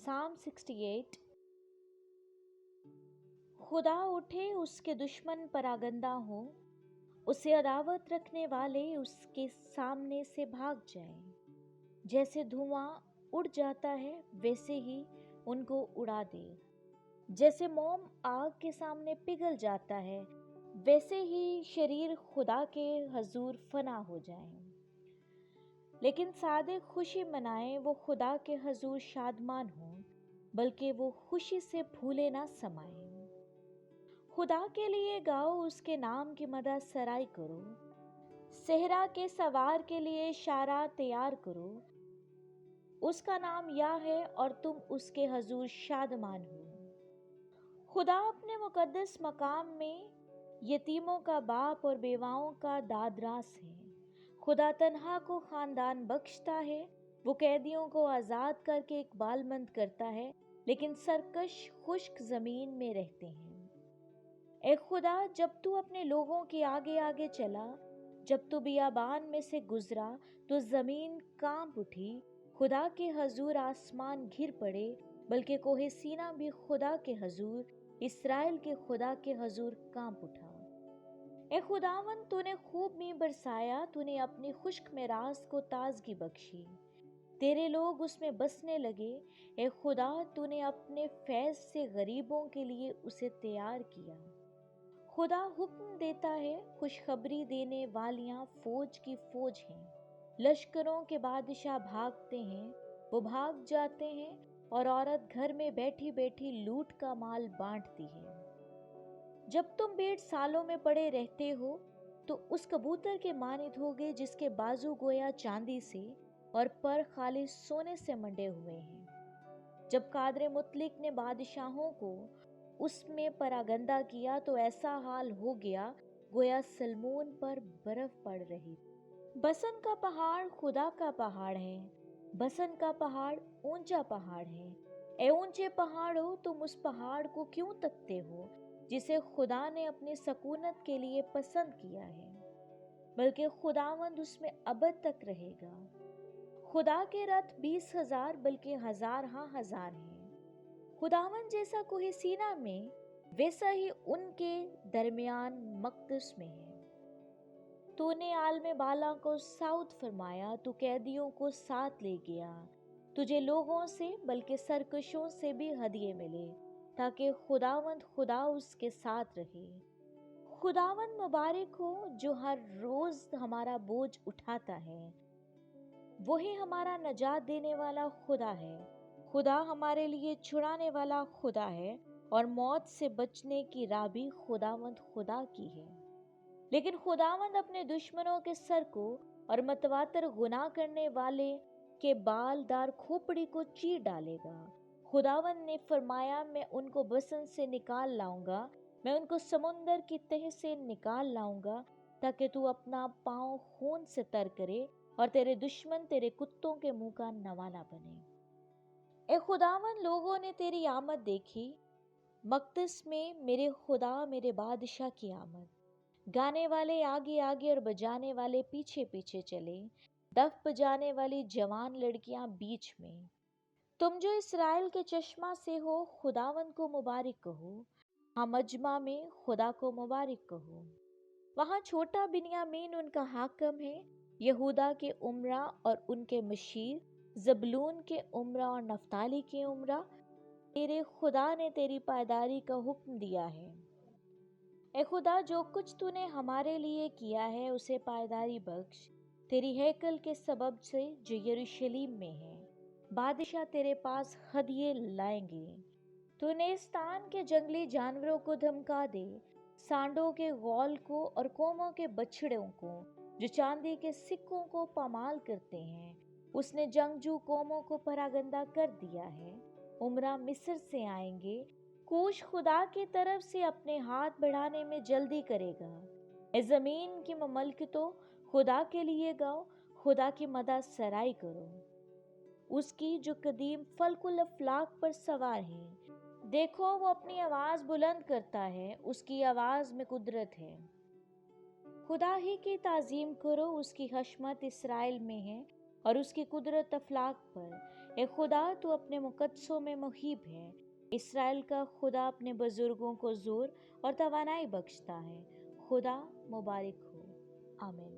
Psalm 68। खुदा उठे उसके दुश्मन परागंदा हो, उसे अदावत रखने वाले उसके सामने से भाग जाएं। जैसे धुआं उड़ जाता है वैसे ही उनको उड़ा दे। जैसे मोम आग के सामने पिघल जाता है वैसे ही शरीर खुदा के हजूर फना हो जाएं। लेकिन सादे खुशी मनाएं, वो खुदा के हजूर शादमान हों, बल्कि वो खुशी से भूले ना समाएं। खुदा के लिए गाओ, उसके नाम की मदद सराय करो। सेहरा के सवार के लिए शारा तैयार करो। उसका नाम या है और तुम उसके हजूर शादमान हो। खुदा अपने मुकद्दस मकाम में यतीमों का बाप और बेवाओं का दादरास है। खुदा तन्हा को खानदान बख्शता है। वो कैदियों को आज़ाद करके इकबालमंद करता है, लेकिन सरकश खुश्क ज़मीन में रहते हैं। ए खुदा, जब तू अपने लोगों के आगे आगे चला, जब तू बियाबान में से गुजरा तो ज़मीन कांप उठी। खुदा के हजूर आसमान घिर पड़े, बल्कि कोहे सीना भी खुदा के हजूर, इस्राएल के खुदा के हजूर कांप उठा। ए खुदावन, तूने खूब मींह बरसाया, तूने अपनी खुश्क मेरास को ताजगी बख्शी। तेरे लोग उसमें बसने लगे। ए खुदा, तूने अपने फैज से गरीबों के लिए उसे तैयार किया। खुदा हुक्म देता है, खुशखबरी देने वालियां फौज की फौज हैं। लश्करों के बादशाह भागते हैं, वो भाग जाते हैं और औरत घर में बैठी बैठी लूट का माल बांटती है। जब तुम 1.5 सालों में पड़े रहते हो तो उस कबूतर के मानित होगे जिसके बाजू गोया चांदी से और पर खाली सोने से मंडे हुए हैं। जब कादरे मुतलिक ने बादशाहों को उसमें परागंदा किया तो ऐसा हाल हो गया गोया सलमोन पर बर्फ पड़ रही। बसन का पहाड़ खुदा का पहाड़ है। बसन का पहाड़ ऊंचा पहाड़ है। ए ऊंचे पहाड़ों, तुम उस पहाड़ को क्यों तकते हो जिसे खुदा ने अपनी सकूनत के लिए पसंद किया है? बल्कि खुदावंद उसमें अबद तक रहेगा। खुदा के रथ 20,000 बल्कि 1,000 हाँ 1,000 हैं। खुदावंद जैसा कोई सीना में, वैसा ही उनके दरमियान मकदस में है। तूने आलमे बाला को साउथ फरमाया, तू कैदियों को साथ ले गया। तुझे लोगों से बल्कि सरकशों से भी हदिये मिले, ताकि खुदावंद खुदा उसके साथ रहे। खुदावंद मुबारक हो जो हर रोज हमारा बोझ उठाता है। वही हमारा नजात देने वाला खुदा है। खुदा हमारे लिए छुड़ाने वाला खुदा है और मौत से बचने की राह भी खुदावंद खुदा की है। लेकिन खुदावंद अपने दुश्मनों के सर को और मतवातर गुनाह करने वाले के बालदार खोपड़ी को चीर डालेगा। खुदावंद ने फरमाया, मैं उनको बसन से निकाल लाऊंगा, मैं उनको समुंदर की तह से निकाल लाऊंगा, ताकि तू अपना पांव खून से तर करे और तेरे दुश्मन तेरे कुत्तों के मुंह का नवाला बने। ए खुदावंद, लोगों ने तेरी आमद देखी, मकदस में मेरे खुदा मेरे बादशाह की आमद। गाने वाले आगे आगे और बजाने वाले पीछे पीछे चले, दफ बजाने वाली जवान लड़कियां बीच में। तुम जो इस्राएल के चश्मा से हो, खुदावंद को मुबारक कहो। हाँ, मजमा में खुदा को मुबारक कहो। वहाँ छोटा बिन्यामीन उनका हाकम है, यहूदा के उमरा और उनके मशीर, जबलून के उमरा और नफ्ताली के उमरा। तेरे खुदा ने तेरी पायदारी का हुक्म दिया है। ए खुदा, जो कुछ तूने हमारे लिए किया है उसे पायदारी बख्श, तेरी हैकल के सबब से जो यरूशलेम में है। बादशाह तेरे पास हदिये लाएंगे। तूने स्थान के जंगली जानवरों को धमका दे, सांडों के गौल को और कोमों के बछड़ों को जो चांदी के सिक्कों को पामाल करते हैं। उसने जंगजू कोमों को परागंदा कर दिया है। उमरा मिस्र से आएंगे। कूश खुदा की तरफ से अपने हाथ बढ़ाने में जल्दी करेगा। ए जमीन की ममलकतों, खुदा के लिए गाओ, खुदा की मदद सराय करो। उसकी जो कदीम फलकुल अफलाक पर सवार है। देखो, वो अपनी आवाज बुलंद करता है, उसकी आवाज में कुदरत है। खुदा ही की ताजीम करो, उसकी हशमत इस्राएल में है और उसकी कुदरत अफलाक पर। اے خدا تو اپنے مقدسوں میں محیب ہے، اسرائیل کا خدا اپنے بزرگوں کو زور اور توانائی بخشتا ہے۔ خدا مبارک ہو، آمین۔